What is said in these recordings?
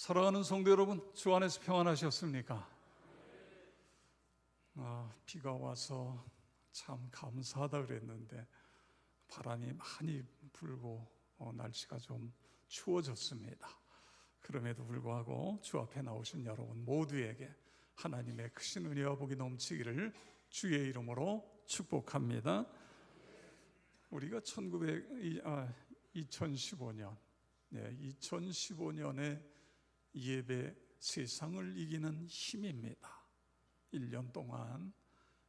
사랑하는 성도 여러분, 주 안에서 평안하셨습니까? 비가 와서 참 감사하다 그랬는데 바람이 많이 불고 날씨가 좀 추워졌습니다. 그럼에도 불구하고 주 앞에 나오신 여러분 모두에게 하나님의 크신 은혜와 복이 넘치기를 주의 이름으로 축복합니다. 우리가 2015년의 예배, 세상을 이기는 힘입니다. 1년 동안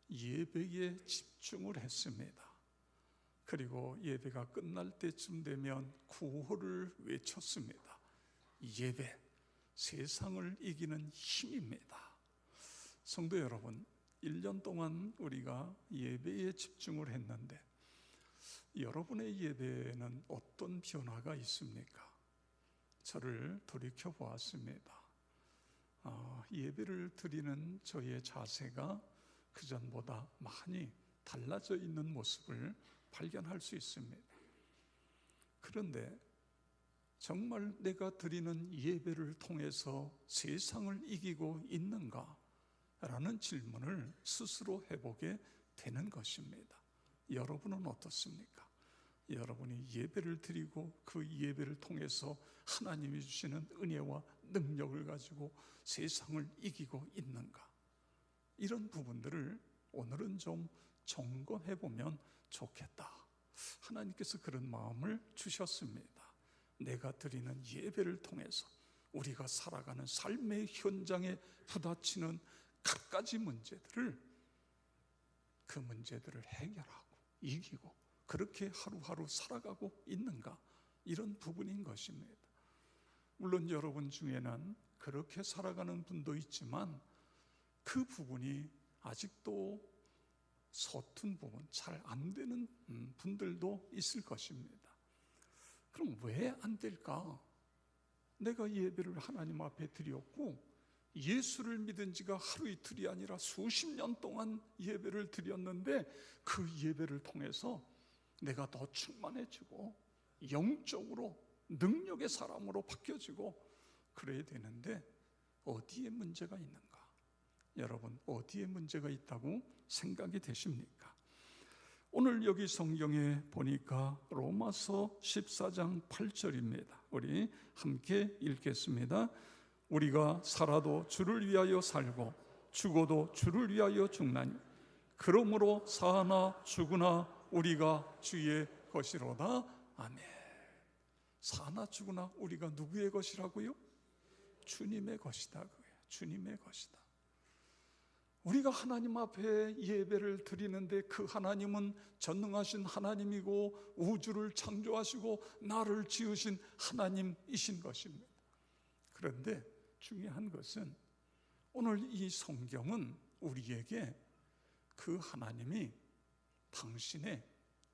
예배에 집중을 했습니다. 그리고 예배가 끝날 때쯤 되면 구호를 외쳤습니다. 예배, 세상을 이기는 힘입니다. 성도 여러분, 1년 동안 우리가 예배에 집중을 했는데 여러분의 예배에는 어떤 변화가 있습니까? 저를 돌이켜 보았습니다. 예배를 드리는 저의 자세가 그전보다 많이 달라져 있는 모습을 발견할 수 있습니다. 그런데 정말 내가 드리는 예배를 통해서 세상을 이기고 있는가? 라는 질문을 스스로 해보게 되는 것입니다. 여러분은 어떻습니까? 여러분이 예배를 드리고 그 예배를 통해서 하나님이 주시는 은혜와 능력을 가지고 세상을 이기고 있는가? 이런 부분들을 오늘은 좀 점검해 보면 좋겠다. 하나님께서 그런 마음을 주셨습니다. 내가 드리는 예배를 통해서 우리가 살아가는 삶의 현장에 부딪히는 갖가지 문제들을 그 문제들을 해결하고 이기고 그렇게 하루하루 살아가고 있는가? 이런 부분인 것입니다. 물론 여러분 중에는 그렇게 살아가는 분도 있지만 그 부분이 아직도 서툰 부분, 잘 안 되는 분들도 있을 것입니다. 그럼 왜 안 될까? 내가 예배를 하나님 앞에 드렸고 예수를 믿은 지가 하루 이틀이 아니라 수십 년 동안 예배를 드렸는데 그 예배를 통해서 내가 더 충만해지고 영적으로 능력의 사람으로 바뀌어지고 그래야 되는데 어디에 문제가 있는가? 여러분, 어디에 문제가 있다고 생각이 되십니까? 오늘 여기 성경에 보니까 로마서 14장 8절입니다. 우리 함께 읽겠습니다. 우리가 살아도 주를 위하여 살고 죽어도 주를 위하여 죽나니 그러므로 사나 죽으나 우리가 주의 것이로다. 아멘. 사나 죽으나 우리가 누구의 것이라고요? 주님의 것이다. 주님의 것이다. 우리가 하나님 앞에 예배를 드리는데 그 하나님은 전능하신 하나님이고 우주를 창조하시고 나를 지으신 하나님이신 것입니다. 그런데 중요한 것은 오늘 이 성경은 우리에게 그 하나님이 당신의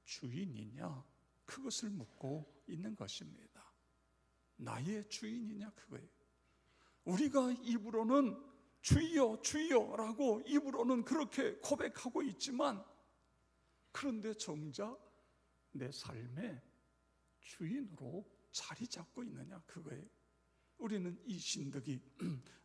주인이냐 그것을 묻고 있는 것입니다. 나의 주인이냐 그거예요. 우리가 입으로는 주여 주여 라고 입으로는 그렇게 고백하고 있지만 그런데 정작 내 삶의 주인으로 자리 잡고 있느냐 그거예요. 우리는 이 신득이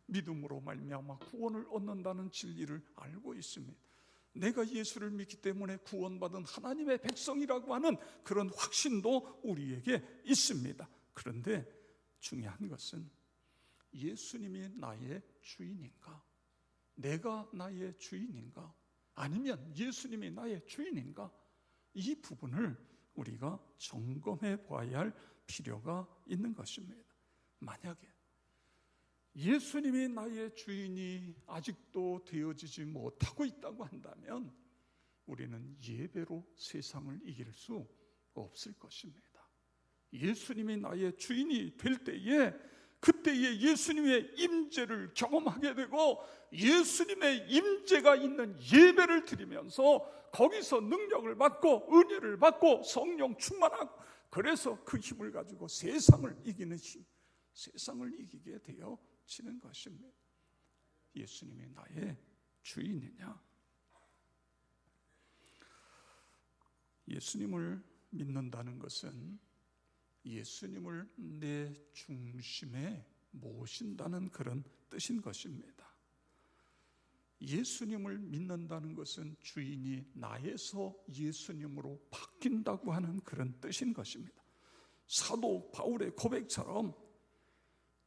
믿음으로 말미암아 구원을 얻는다는 진리를 알고 있습니다. 내가 예수를 믿기 때문에 구원받은 하나님의 백성이라고 하는 그런 확신도 우리에게 있습니다. 그런데 중요한 것은 예수님이 나의 주인인가? 내가 나의 주인인가? 아니면 예수님이 나의 주인인가? 이 부분을 우리가 점검해 봐야 할 필요가 있는 것입니다. 만약에 예수님이 나의 주인이 아직도 되어지지 못하고 있다고 한다면 우리는 예배로 세상을 이길 수 없을 것입니다. 예수님이 나의 주인이 될 때에 그때에 예수님의 임재를 경험하게 되고 예수님의 임재가 있는 예배를 드리면서 거기서 능력을 받고 은혜를 받고 성령 충만하고 그래서 그 힘을 가지고 세상을 이기는 힘, 세상을 이기게 되어지는 것입니다. 예수님이 나의 주인이냐? 예수님을 믿는다는 것은 예수님을 내 중심에 모신다는 그런 뜻인 것입니다. 예수님을 믿는다는 것은 주인이 나에서 예수님으로 바뀐다고 하는 그런 뜻인 것입니다. 사도 바울의 고백처럼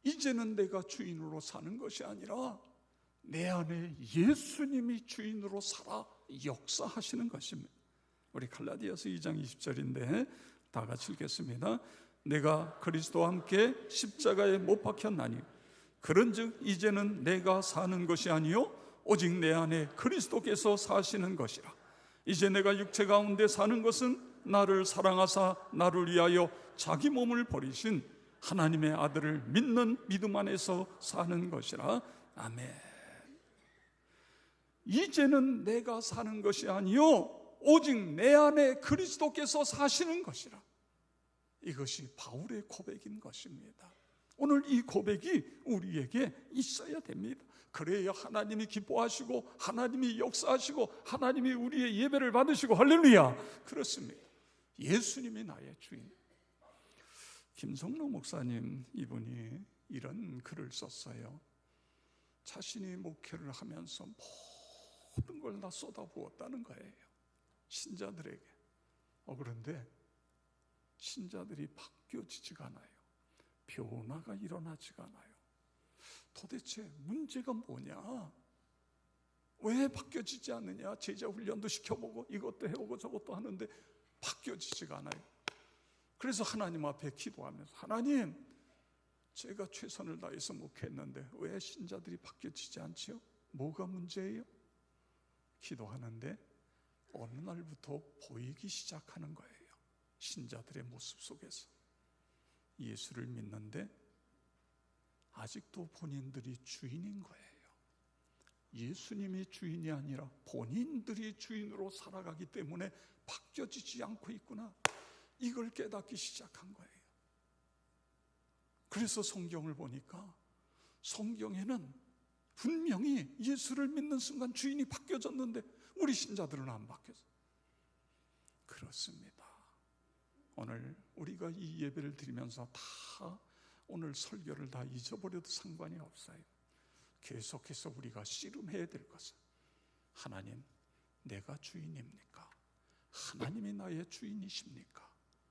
이제는 내가 주인으로 사는 것이 아니라 내 안에 예수님이 주인으로 살아 역사하시는 것입니다. 우리 갈라디아서 2장 20절인데 다 같이 읽겠습니다. 내가 그리스도와 함께 십자가에 못 박혔나니 그런즉 이제는 내가 사는 것이 아니요 오직 내 안에 그리스도께서 사시는 것이라. 이제 내가 육체 가운데 사는 것은 나를 사랑하사 나를 위하여 자기 몸을 버리신 하나님의 아들을 믿는 믿음 안에서 사는 것이라. 아멘. 이제는 내가 사는 것이 아니요 오직 내 안에 그리스도께서 사시는 것이라. 이것이 바울의 고백인 것입니다. 오늘 이 고백이 우리에게 있어야 됩니다. 그래야 하나님이 기뻐하시고 하나님이 역사하시고 하나님이 우리의 예배를 받으시고 할렐루야. 그렇습니다. 예수님이 나의 주인. 김성로 목사님 이분이 이런 글을 썼어요. 자신이 목회를 하면서 모든 걸 다 쏟아부었다는 거예요. 신자들에게. 그런데 신자들이 바뀌어지지가 않아요. 변화가 일어나지가 않아요. 도대체 문제가 뭐냐? 왜 바뀌어지지 않느냐? 제자 훈련도 시켜보고 이것도 해보고 저것도 하는데 바뀌어지지가 않아요. 그래서 하나님 앞에 기도하면서 하나님, 제가 최선을 다해서 목회했는데 왜 신자들이 바뀌어지지 않지요? 뭐가 문제예요? 기도하는데 어느 날부터 보이기 시작하는 거예요. 신자들의 모습 속에서 예수를 믿는데 아직도 본인들이 주인인 거예요. 예수님이 주인이 아니라 본인들이 주인으로 살아가기 때문에 바뀌어지지 않고 있구나. 이걸 깨닫기 시작한 거예요. 그래서 성경을 보니까 성경에는 분명히 예수를 믿는 순간 주인이 바뀌어졌는데 우리 신자들은 안 바뀌었어요. 그렇습니다. 오늘 우리가 이 예배를 드리면서 다 오늘 설교를 다 잊어버려도 상관이 없어요. 계속해서 우리가 씨름해야 될 것은 하나님, 내가 주인입니까? 하나님이 나의 주인이십니까?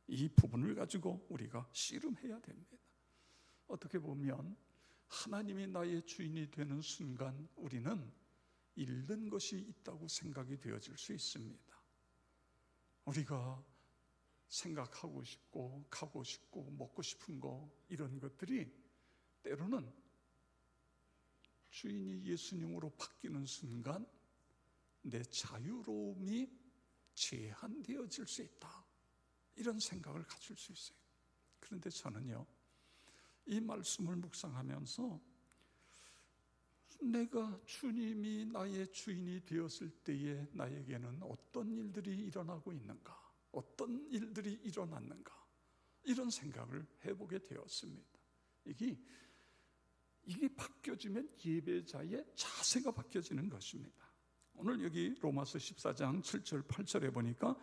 이 부분을 가지고 우리가 씨름해야 됩니다. 어떻게 보면 하나님이 나의 주인이 되는 순간 우리는 잃는 것이 있다고 생각이 되어질 수 있습니다. 우리가 생각하고 싶고 가고 싶고 먹고 싶은 거 이런 것들이 때로는 주인이 예수님으로 바뀌는 순간 내 자유로움이 제한되어질 수 있다. 이런 생각을 가질 수 있어요. 그런데 저는요, 이 말씀을 묵상하면서 내가 주님이 나의 주인이 되었을 때에 나에게는 어떤 일들이 일어나고 있는가, 어떤 일들이 일어났는가, 이런 생각을 해보게 되었습니다. 이게 바뀌어지면 예배자의 자세가 바뀌어지는 것입니다. 오늘 여기 로마서 14장 7절 8절에 보니까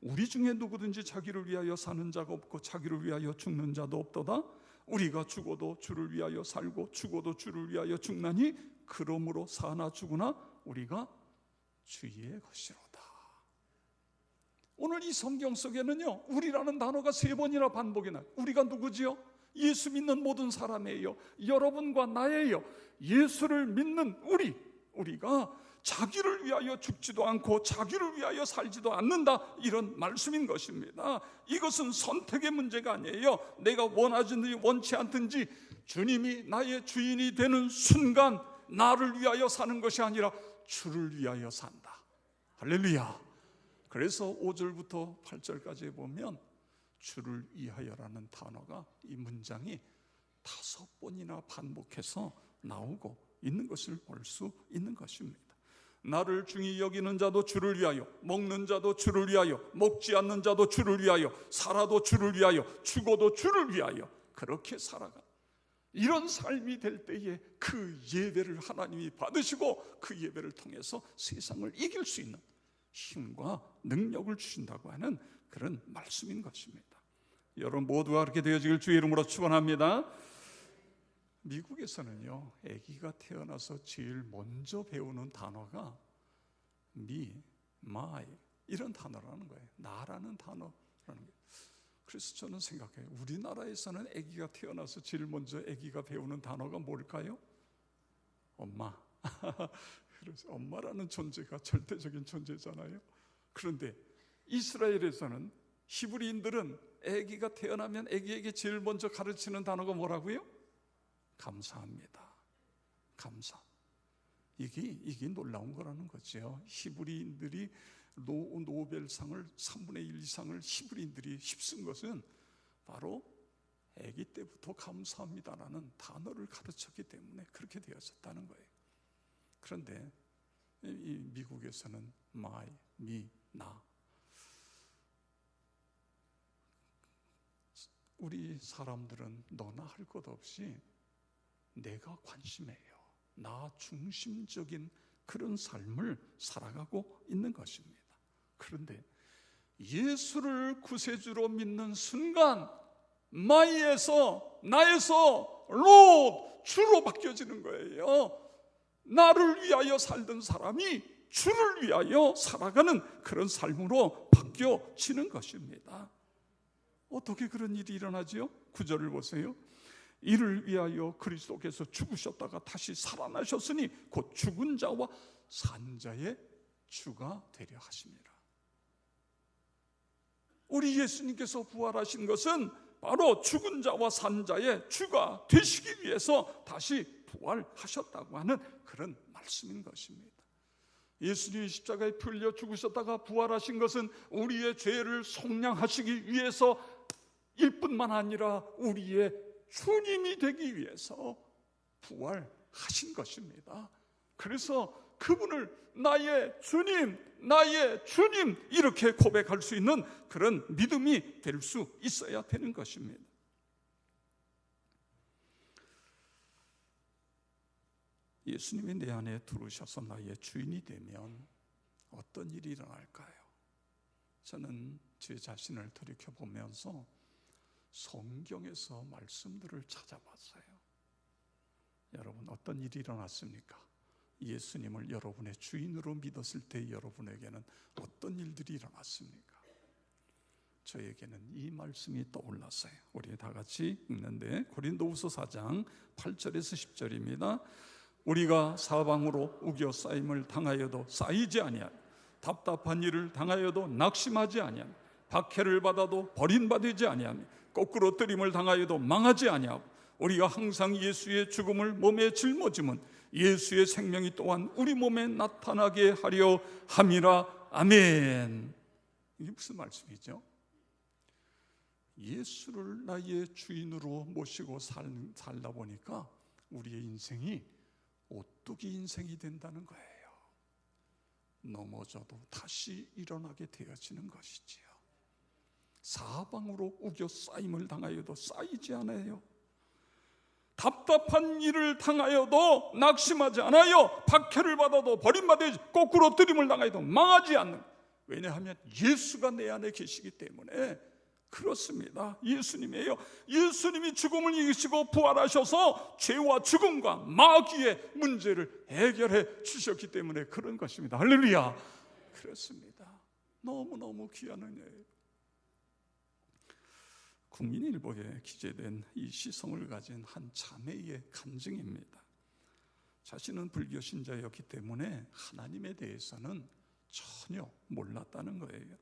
우리 중에 누구든지 자기를 위하여 사는 자가 없고 자기를 위하여 죽는 자도 없도다. 우리가 죽어도 주를 위하여 살고 죽어도 주를 위하여 죽나니 그러므로 사나 죽으나 우리가 주의 것이로다. 오늘 이 성경 속에는요, 우리라는 단어가 3번이나 반복이 나요. 우리가 누구지요? 예수 믿는 모든 사람이에요. 여러분과 나예요. 예수를 믿는 우리가 자기를 위하여 죽지도 않고 자기를 위하여 살지도 않는다, 이런 말씀인 것입니다. 이것은 선택의 문제가 아니에요. 내가 원하든지 원치 않든지 주님이 나의 주인이 되는 순간 나를 위하여 사는 것이 아니라 주를 위하여 산다. 할렐루야. 그래서 5절부터 8절까지 보면 주를 위하여라는 단어가, 이 문장이 5번이나 반복해서 나오고 있는 것을 볼 수 있는 것입니다. 나를 중히 여기는 자도 주를 위하여, 먹는 자도 주를 위하여, 먹지 않는 자도 주를 위하여, 살아도 주를 위하여, 죽어도 주를 위하여, 그렇게 살아가. 이런 삶이 될 때에 그 예배를 하나님이 받으시고 그 예배를 통해서 세상을 이길 수 있는 힘과 능력을 주신다고 하는 그런 말씀인 것입니다. 여러분 모두가 그렇게 되어지길 주의 이름으로 축원합니다. 미국에서는요, 아기가 태어나서 제일 먼저 배우는 단어가 me, my 이런 단어라는 거예요. 나라는 단어라는 거예요. 그래서 저는 생각해요. 우리나라에서는 아기가 태어나서 제일 먼저 아기가 배우는 단어가 뭘까요? 엄마. 그래서 엄마라는 존재가 절대적인 존재잖아요. 그런데 이스라엘에서는, 히브리인들은 아기가 태어나면 아기에게 제일 먼저 가르치는 단어가 뭐라고요? 감사합니다. 감사. 이게 놀라운 거라는 거죠. 히브리인들이 노벨상을 3분의 1 이상을 히브리인들이 휩쓴 것은 바로 아기 때부터 감사합니다라는 단어를 가르쳤기 때문에 그렇게 되었었다는 거예요. 그런데 이 미국에서는 my, me, 나. 우리 사람들은 너나 할 것 없이 내가 관심해요. 나 중심적인 그런 삶을 살아가고 있는 것입니다. 그런데 예수를 구세주로 믿는 순간 마이에서, 나에서 롯, 주로 바뀌어지는 거예요. 나를 위하여 살던 사람이 주를 위하여 살아가는 그런 삶으로 바뀌어지는 것입니다. 어떻게 그런 일이 일어나지요? 9절을 보세요. 이를 위하여 그리스도께서 죽으셨다가 다시 살아나셨으니 곧 죽은 자와 산 자의 주가 되려 하심이라. 우리 예수님께서 부활하신 것은 바로 죽은 자와 산 자의 주가 되시기 위해서 다시 부활하셨다고 하는 그런 말씀인 것입니다. 예수님이 십자가에 풀려 죽으셨다가 부활하신 것은 우리의 죄를 속량하시기 위해서 일 뿐만 아니라 우리의 주님이 되기 위해서 부활하신 것입니다. 그래서 그분을 나의 주님, 나의 주님 이렇게 고백할 수 있는 그런 믿음이 될 수 있어야 되는 것입니다. 예수님이 내 안에 들어오셔서 나의 주인이 되면 어떤 일이 일어날까요? 저는 제 자신을 돌이켜보면서 성경에서 말씀들을 찾아봤어요. 여러분, 어떤 일이 일어났습니까? 예수님을 여러분의 주인으로 믿었을 때 여러분에게는 어떤 일들이 일어났습니까? 저에게는 이 말씀이 떠올랐어요. 우리 다 같이 읽는데 고린도후서 4장 8절에서 10절입니다. 우리가 사방으로 우겨 쌓임을 당하여도 쌓이지 아니하며 답답한 일을 당하여도 낙심하지 아니하며 박해를 받아도 버림받지 아니하며 거꾸로 뜨림을 당하여도 망하지 아니하고 우리가 항상 예수의 죽음을 몸에 짊어짐은 예수의 생명이 또한 우리 몸에 나타나게 하려 함이라. 아멘. 이게 무슨 말씀이죠? 예수를 나의 주인으로 모시고 살다 보니까 우리의 인생이 오뚜기 인생이 된다는 거예요. 넘어져도 다시 일어나게 되어지는 것이지요. 사방으로 우겨 쌓임을 당하여도 쌓이지 않아요. 답답한 일을 당하여도 낙심하지 않아요. 박해를 받아도 버림받지, 거꾸로 뜨림을 당하여도 망하지 않는. 왜냐하면 예수가 내 안에 계시기 때문에 그렇습니다. 예수님이에요. 예수님이 죽음을 이기시고 부활하셔서 죄와 죽음과 마귀의 문제를 해결해 주셨기 때문에 그런 것입니다. 할렐루야. 그렇습니다. 너무너무 귀한 은혜예요. 국민일보에 기재된 이 시성을 가진 한 자매의 간증입니다. 자신은 불교 신자였기 때문에 하나님에 대해서는 전혀 몰랐다는 거예요.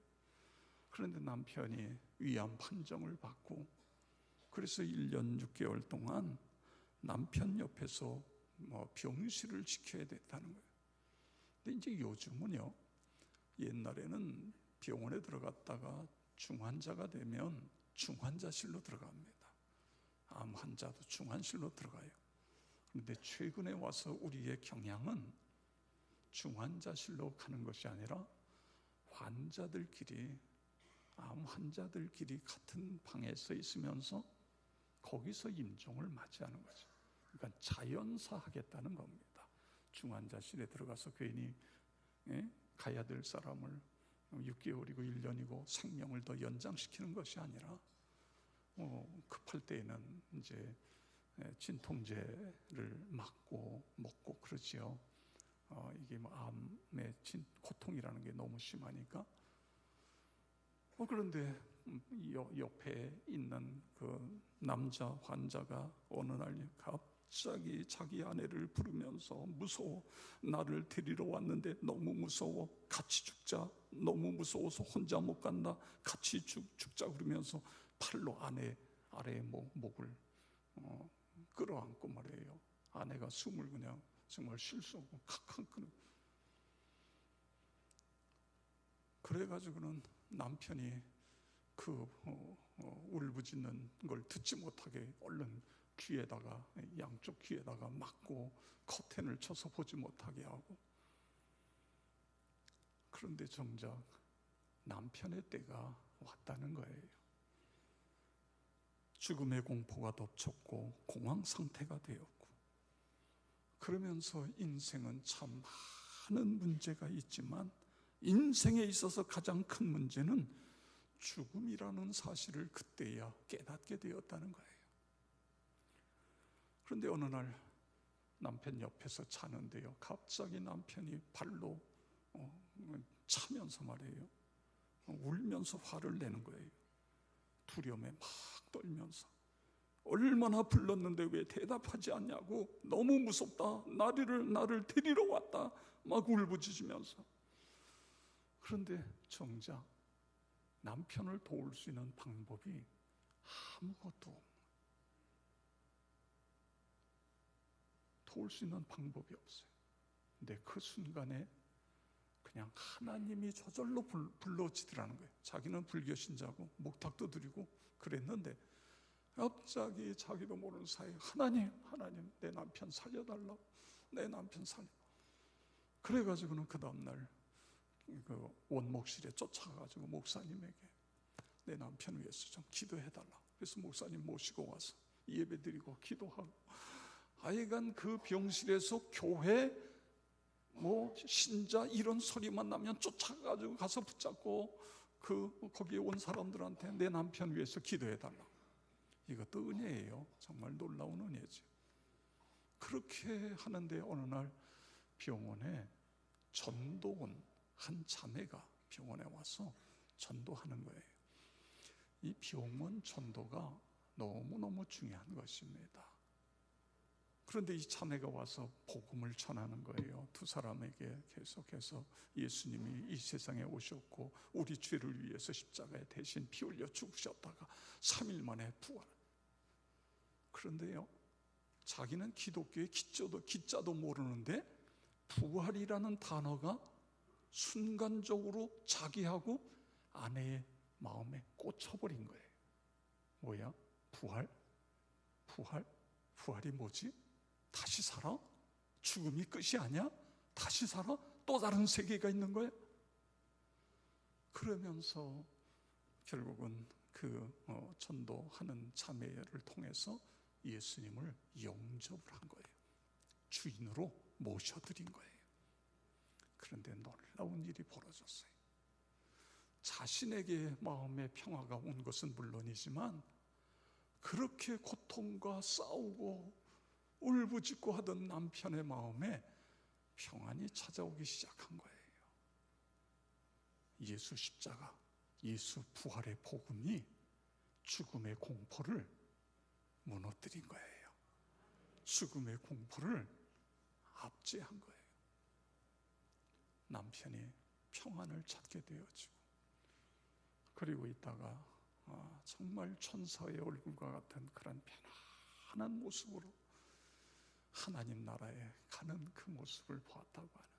그런데 남편이 위암 판정을 받고 그래서 1년 6개월 동안 남편 옆에서 병실을 지켜야 됐다는 거예요. 근데 이제 요즘은요, 옛날에는 병원에 들어갔다가 중환자가 되면 중환자실로 들어갑니다. 암 환자도 중환실로 들어가요. 그런데 최근에 와서 우리의 경향은 중환자실로 가는 것이 아니라 환자들끼리, 암 환자들끼리 같은 방에서 있으면서 거기서 임종을 맞이하는 거죠. 그러니까 자연사 하겠다는 겁니다. 중환자실에 들어가서 괜히 가야 될 사람을 6개월이고 1년이고 생명을 더 연장시키는 것이 아니라 급할 때에는 이제 진통제를 맞고 먹고 그러지요. 이게 뭐 암의 고통이라는 게 너무 심하니까. 그런데 옆에 있는 그 남자 환자가 어느 날 갑자기 자기 아내를 부르면서 무서워, 나를 데리러 왔는데 너무 무서워, 같이 죽자, 너무 무서워서 혼자 못 간다, 같이 죽자 그러면서 팔로 아내의 목을 끌어안고 말이에요. 아내가 숨을 그냥 정말 쉴 수 없고 칵칵 끓여. 그래가지고는 남편이 그 울부짖는 걸 듣지 못하게 얼른 귀에다가, 양쪽 귀에다가 막고 커튼을 쳐서 보지 못하게 하고. 그런데 정작 남편의 때가 왔다는 거예요. 죽음의 공포가 덮쳤고 공황 상태가 되었고, 그러면서 인생은 참 많은 문제가 있지만 인생에 있어서 가장 큰 문제는 죽음이라는 사실을 그때야 깨닫게 되었다는 거예요. 그런데 어느 날 남편 옆에서 자는데요, 갑자기 남편이 발로 차면서 말이에요, 울면서 화를 내는 거예요. 두려움에 막 떨면서 얼마나 불렀는데 왜 대답하지 않냐고, 너무 무섭다, 나를 데리러 왔다, 막 울부짖으면서. 그런데 정작 남편을 도울 수 있는 방법이 아무것도, 도울 수 있는 방법이 없어요. 근데 그 순간에 그냥 하나님이 저절로 불러지더라는 거예요. 자기는 불교 신자고 목탁도 드리고 그랬는데 갑자기 자기도 모르는 사이에 하나님 내 남편 살려달라고, 내 남편 살려. 그래가지고는 그 다음날 그 원목실에 쫓아가가지고 목사님에게 내 남편 위해서 좀 기도해달라. 그래서 목사님 모시고 와서 예배 드리고 기도하고, 하여간 그 병실에서 교회 뭐 신자 이런 소리만 나면 쫓아가가지고 가서 붙잡고 거기에 온 사람들한테 내 남편 위해서 기도해달라. 이것도 은혜예요. 정말 놀라운 은혜죠. 그렇게 하는데 어느 날 병원에 전도원 한 자매가 병원에 와서 전도하는 거예요. 이 병원 전도가 너무너무 중요한 것입니다. 그런데 이 자매가 와서 복음을 전하는 거예요. 두 사람에게 계속해서 예수님이 이 세상에 오셨고 우리 죄를 위해서 십자가에 대신 피 흘려 죽으셨다가 3일 만에 부활. 그런데요, 자기는 기독교의 기자도 모르는데 부활이라는 단어가 순간적으로 자기하고 아내의 마음에 꽂혀버린 거예요. 뭐야? 부활? 부활이 뭐지? 다시 살아? 죽음이 끝이 아니야? 다시 살아? 또 다른 세계가 있는 거야? 그러면서 결국은 그 전도하는 자매를 통해서 예수님을 영접을 한 거예요. 주인으로 모셔드린 거예요. 그런데 놀라운 일이 벌어졌어요. 자신에게 마음의 평화가 온 것은 물론이지만 그렇게 고통과 싸우고 울부짖고 하던 남편의 마음에 평안이 찾아오기 시작한 거예요. 예수 십자가, 예수 부활의 복음이 죽음의 공포를 무너뜨린 거예요. 죽음의 공포를 압제한 거예요. 남편이 평안을 찾게 되어지고, 그리고 있다가 정말 천사의 얼굴과 같은 그런 편안한 모습으로 하나님 나라에 가는 그 모습을 보았다고 하는,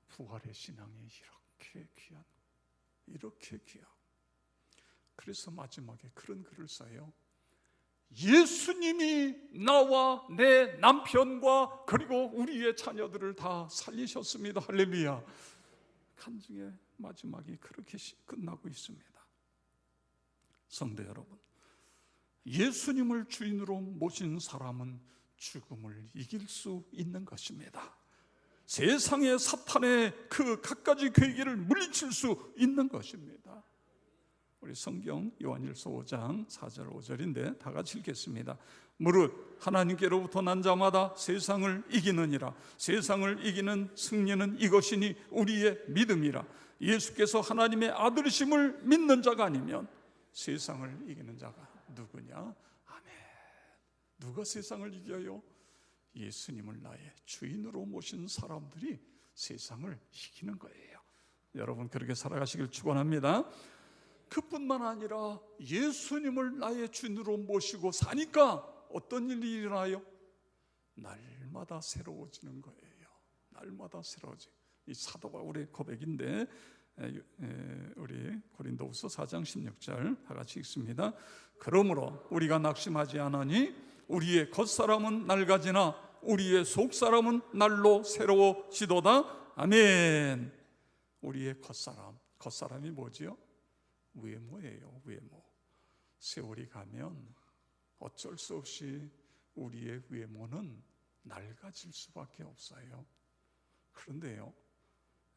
부활의 신앙이 이렇게 귀하고, 그래서 마지막에 그런 글을 써요. 예수님이 나와 내 남편과 그리고 우리의 자녀들을 다 살리셨습니다. 할렐루야. 간증의 마지막이 그렇게 끝나고 있습니다. 성도 여러분, 예수님을 주인으로 모신 사람은 죽음을 이길 수 있는 것입니다. 세상의 사탄의 그 갖가지 괴계를 물리칠 수 있는 것입니다. 우리 성경 요한일서 5장 4절 5절인데 다 같이 읽겠습니다. 무릇 하나님께로부터 난 자마다 세상을 이기느니라. 세상을 이기는 승리는 이것이니 우리의 믿음이라. 예수께서 하나님의 아들이심을 믿는 자가 아니면 세상을 이기는 자가 누구냐? 아멘. 누가 세상을 이겨요? 예수님을 나의 주인으로 모신 사람들이 세상을 이기는 거예요. 여러분 그렇게 살아가시길 축원합니다. 그뿐만 아니라 예수님을 나의 주인으로 모시고 사니까 어떤 일이 일어나요? 날마다 새로워지는 거예요. 날마다 새로워지. 이 사도 바울의 고백인데 우리 고린도후서 4장 16절 다 같이 읽습니다. 그러므로 우리가 낙심하지 않으니 우리의 겉사람은 낡아지나 우리의 속사람은 날로 새로워지도다. 아멘. 우리의 겉사람이 뭐지요? 외모예요. 외모. 세월이 가면 어쩔 수 없이 우리의 외모는 낡아질 수밖에 없어요. 그런데요,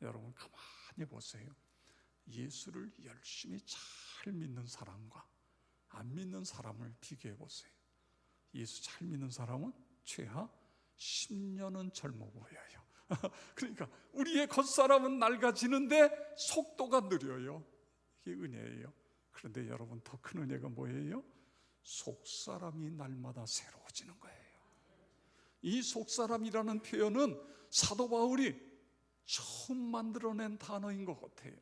여러분 가만히 보세요. 예수를 열심히 잘 믿는 사람과 안 믿는 사람을 비교해 보세요. 예수 잘 믿는 사람은 최하 10년은 젊어 보여요. 그러니까 우리의 겉사람은 낡아지는데 속도가 느려요. 이게 은혜예요. 그런데 여러분 더 큰 은혜가 뭐예요? 속사람이 날마다 새로워지는 거예요. 이 속사람이라는 표현은 사도 바울이 처음 만들어낸 단어인 것 같아요.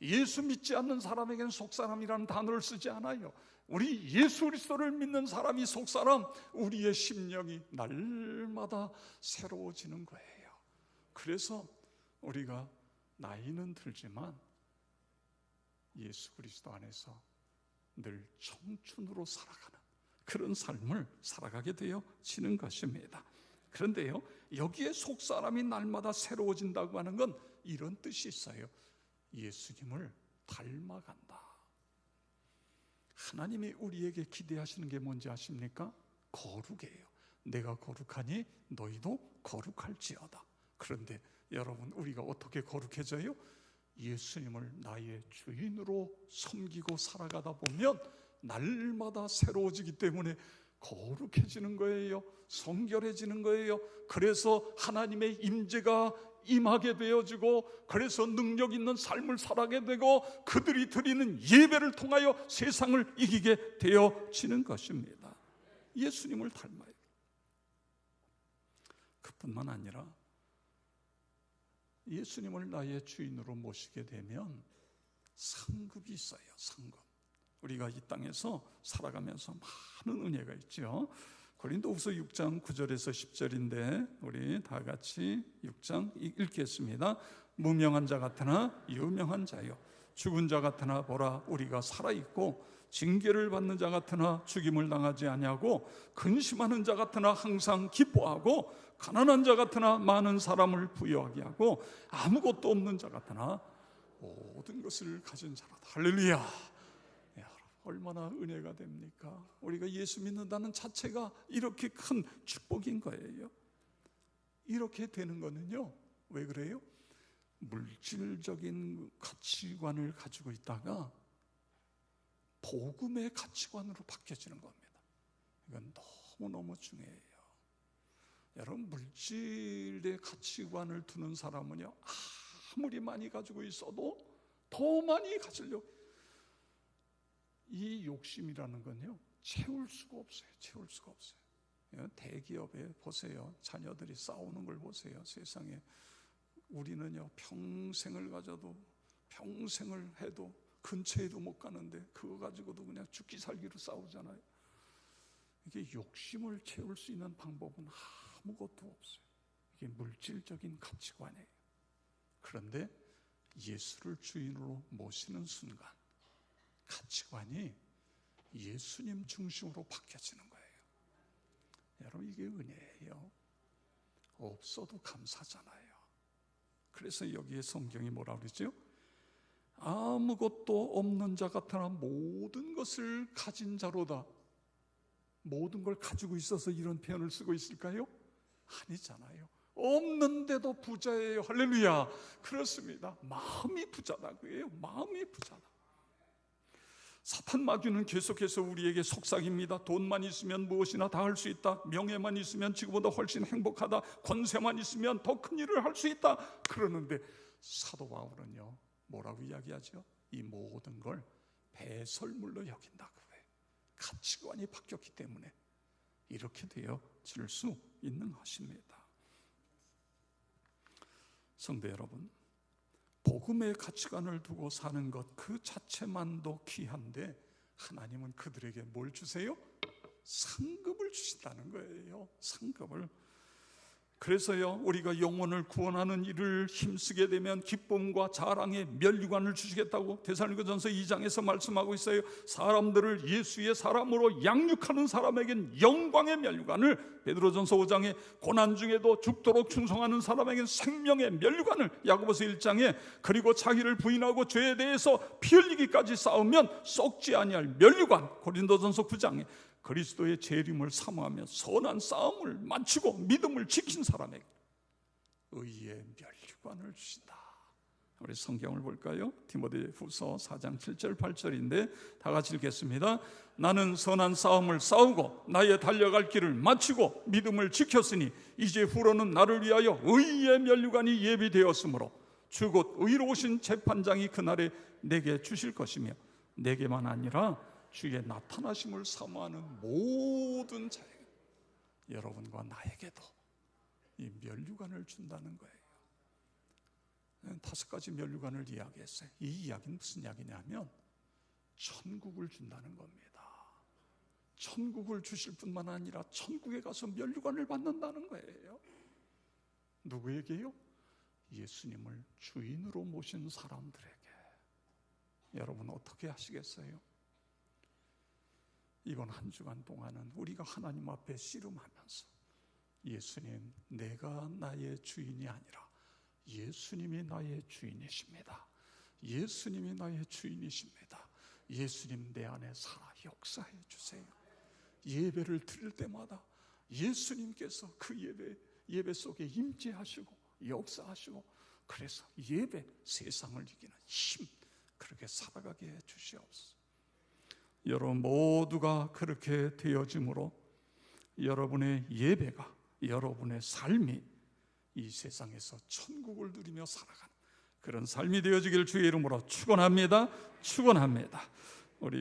예수 믿지 않는 사람에게는 속사람이라는 단어를 쓰지 않아요. 우리 예수 그리스도를 믿는 사람이 속사람, 우리의 심령이 날마다 새로워지는 거예요. 그래서 우리가 나이는 들지만 예수 그리스도 안에서 늘 청춘으로 살아가는 그런 삶을 살아가게 되어지는 것입니다. 그런데요, 여기에 속사람이 날마다 새로워진다고 하는 건 이런 뜻이 있어요. 예수님을 닮아간다. 하나님이 우리에게 기대하시는 게 뭔지 아십니까? 거룩이에요. 내가 거룩하니 너희도 거룩할지어다. 그런데 여러분 우리가 어떻게 거룩해져요? 예수님을 나의 주인으로 섬기고 살아가다 보면 날마다 새로워지기 때문에 거룩해지는 거예요. 성결해지는 거예요. 그래서 하나님의 임재가 임하게 되어지고, 그래서 능력 있는 삶을 살아가게 되고, 그들이 드리는 예배를 통하여 세상을 이기게 되어지는 것입니다. 예수님을 닮아요. 그뿐만 아니라 예수님을 나의 주인으로 모시게 되면 상급이 있어요. 상급. 우리가 이 땅에서 살아가면서 많은 은혜가 있죠. 고린도후서 6장 9절에서 10절인데 우리 다 같이 6장 읽겠습니다. 무명한 자 같으나 유명한 자요, 죽은 자 같으나 보라 우리가 살아있고, 징계를 받는 자 같으나 죽임을 당하지 아니하고, 근심하는 자 같으나 항상 기뻐하고, 가난한 자 같으나 많은 사람을 부유하게 하고, 아무것도 없는 자 같으나 모든 것을 가진 자로다. 할렐루야. 얼마나 은혜가 됩니까? 우리가 예수 믿는다는 자체가 이렇게 큰 축복인 거예요. 이렇게 되는 거는요, 왜 그래요? 물질적인 가치관을 가지고 있다가 복음의 가치관으로 바뀌어지는 겁니다. 이건 너무너무 중요해요. 여러분, 물질의 가치관을 두는 사람은요, 아무리 많이 가지고 있어도 더 많이 가지려고, 이 욕심이라는 건요, 채울 수가 없어요. 채울 수가 없어요. 대기업에 보세요. 자녀들이 싸우는 걸 보세요. 세상에 우리는요, 평생을 가져도, 평생을 해도 근처에도 못 가는데 그거 가지고도 그냥 죽기 살기로 싸우잖아요. 이게 욕심을 채울 수 있는 방법은 아무것도 없어요. 이게 물질적인 가치관이에요. 그런데 예수를 주인으로 모시는 순간 가치관이 예수님 중심으로 바뀌어지는 거예요. 여러분, 이게 은혜예요. 없어도 감사잖아요. 그래서 여기에 성경이 뭐라 그러죠? 아무것도 없는 자 같으나 모든 것을 가진 자로다. 모든 걸 가지고 있어서 이런 표현을 쓰고 있을까요? 아니잖아요. 없는데도 부자예요. 할렐루야. 그렇습니다. 마음이 부자다 그예요. 마음이 부자다. 사탄 마귀는 계속해서 우리에게 속삭입니다. 돈만 있으면 무엇이나 다 할 수 있다. 명예만 있으면 지금보다 훨씬 행복하다. 권세만 있으면 더 큰 일을 할 수 있다. 그러는데 사도 바울은요, 뭐라고 이야기하죠? 이 모든 걸 배설물로 여긴다고 해요. 가치관이 바뀌었기 때문에 이렇게 되어질 수 있는 것입니다. 성도 여러분, 복음의 가치관을 두고 사는 것 그 자체만도 귀한데 하나님은 그들에게 뭘 주세요? 상급을 주신다는 거예요. 상급을. 그래서요, 우리가 영혼을 구원하는 일을 힘쓰게 되면 기쁨과 자랑의 면류관을 주시겠다고 데살로니가전서 2장에서 말씀하고 있어요. 사람들을 예수의 사람으로 양육하는 사람에겐 영광의 면류관을, 베드로전서 5장에 고난 중에도 죽도록 충성하는 사람에겐 생명의 면류관을, 야고보서 1장에 그리고 자기를 부인하고 죄에 대해서 피 흘리기까지 싸우면 썩지 아니할 면류관, 고린도전서 9장에 그리스도의 재림을 사모하며 선한 싸움을 마치고 믿음을 지킨 사람에게 의의 면류관을 주신다. 우리 성경을 볼까요? 디모데후서 4장 7절 8절인데 다 같이 읽겠습니다. 나는 선한 싸움을 싸우고 나의 달려갈 길을 마치고 믿음을 지켰으니 이제 후로는 나를 위하여 의의 면류관이 예비되었으므로 주 곧 의로우신 재판장이 그날에 내게 주실 것이며 내게만 아니라 주의 나타나심을 사모하는 모든 자에게, 여러분과 나에게도 이 면류관을 준다는 거예요. 5가지 면류관을 이야기했어요. 이 이야기는 무슨 이야기냐면 천국을 준다는 겁니다. 천국을 주실 뿐만 아니라 천국에 가서 면류관을 받는다는 거예요. 누구에게요? 예수님을 주인으로 모신 사람들에게. 여러분 어떻게 하시겠어요? 이번 한 주간 동안은 우리가 하나님 앞에 씨름하면서 예수님, 내가 나의 주인이 아니라 예수님이 나의 주인이십니다. 예수님이 나의 주인이십니다. 예수님 내 안에 살아 역사해 주세요. 예배를 드릴 때마다 예수님께서 그 예배 속에 임재하시고 역사하시고, 그래서 예배, 세상을 이기는 힘, 그렇게 살아가게 해 주시옵소서. 여러분 모두가 그렇게 되어짐으로 여러분의 예배가, 여러분의 삶이 이 세상에서 천국을 누리며 살아가는 그런 삶이 되어지기를 주의 이름으로 축원합니다. 축원합니다.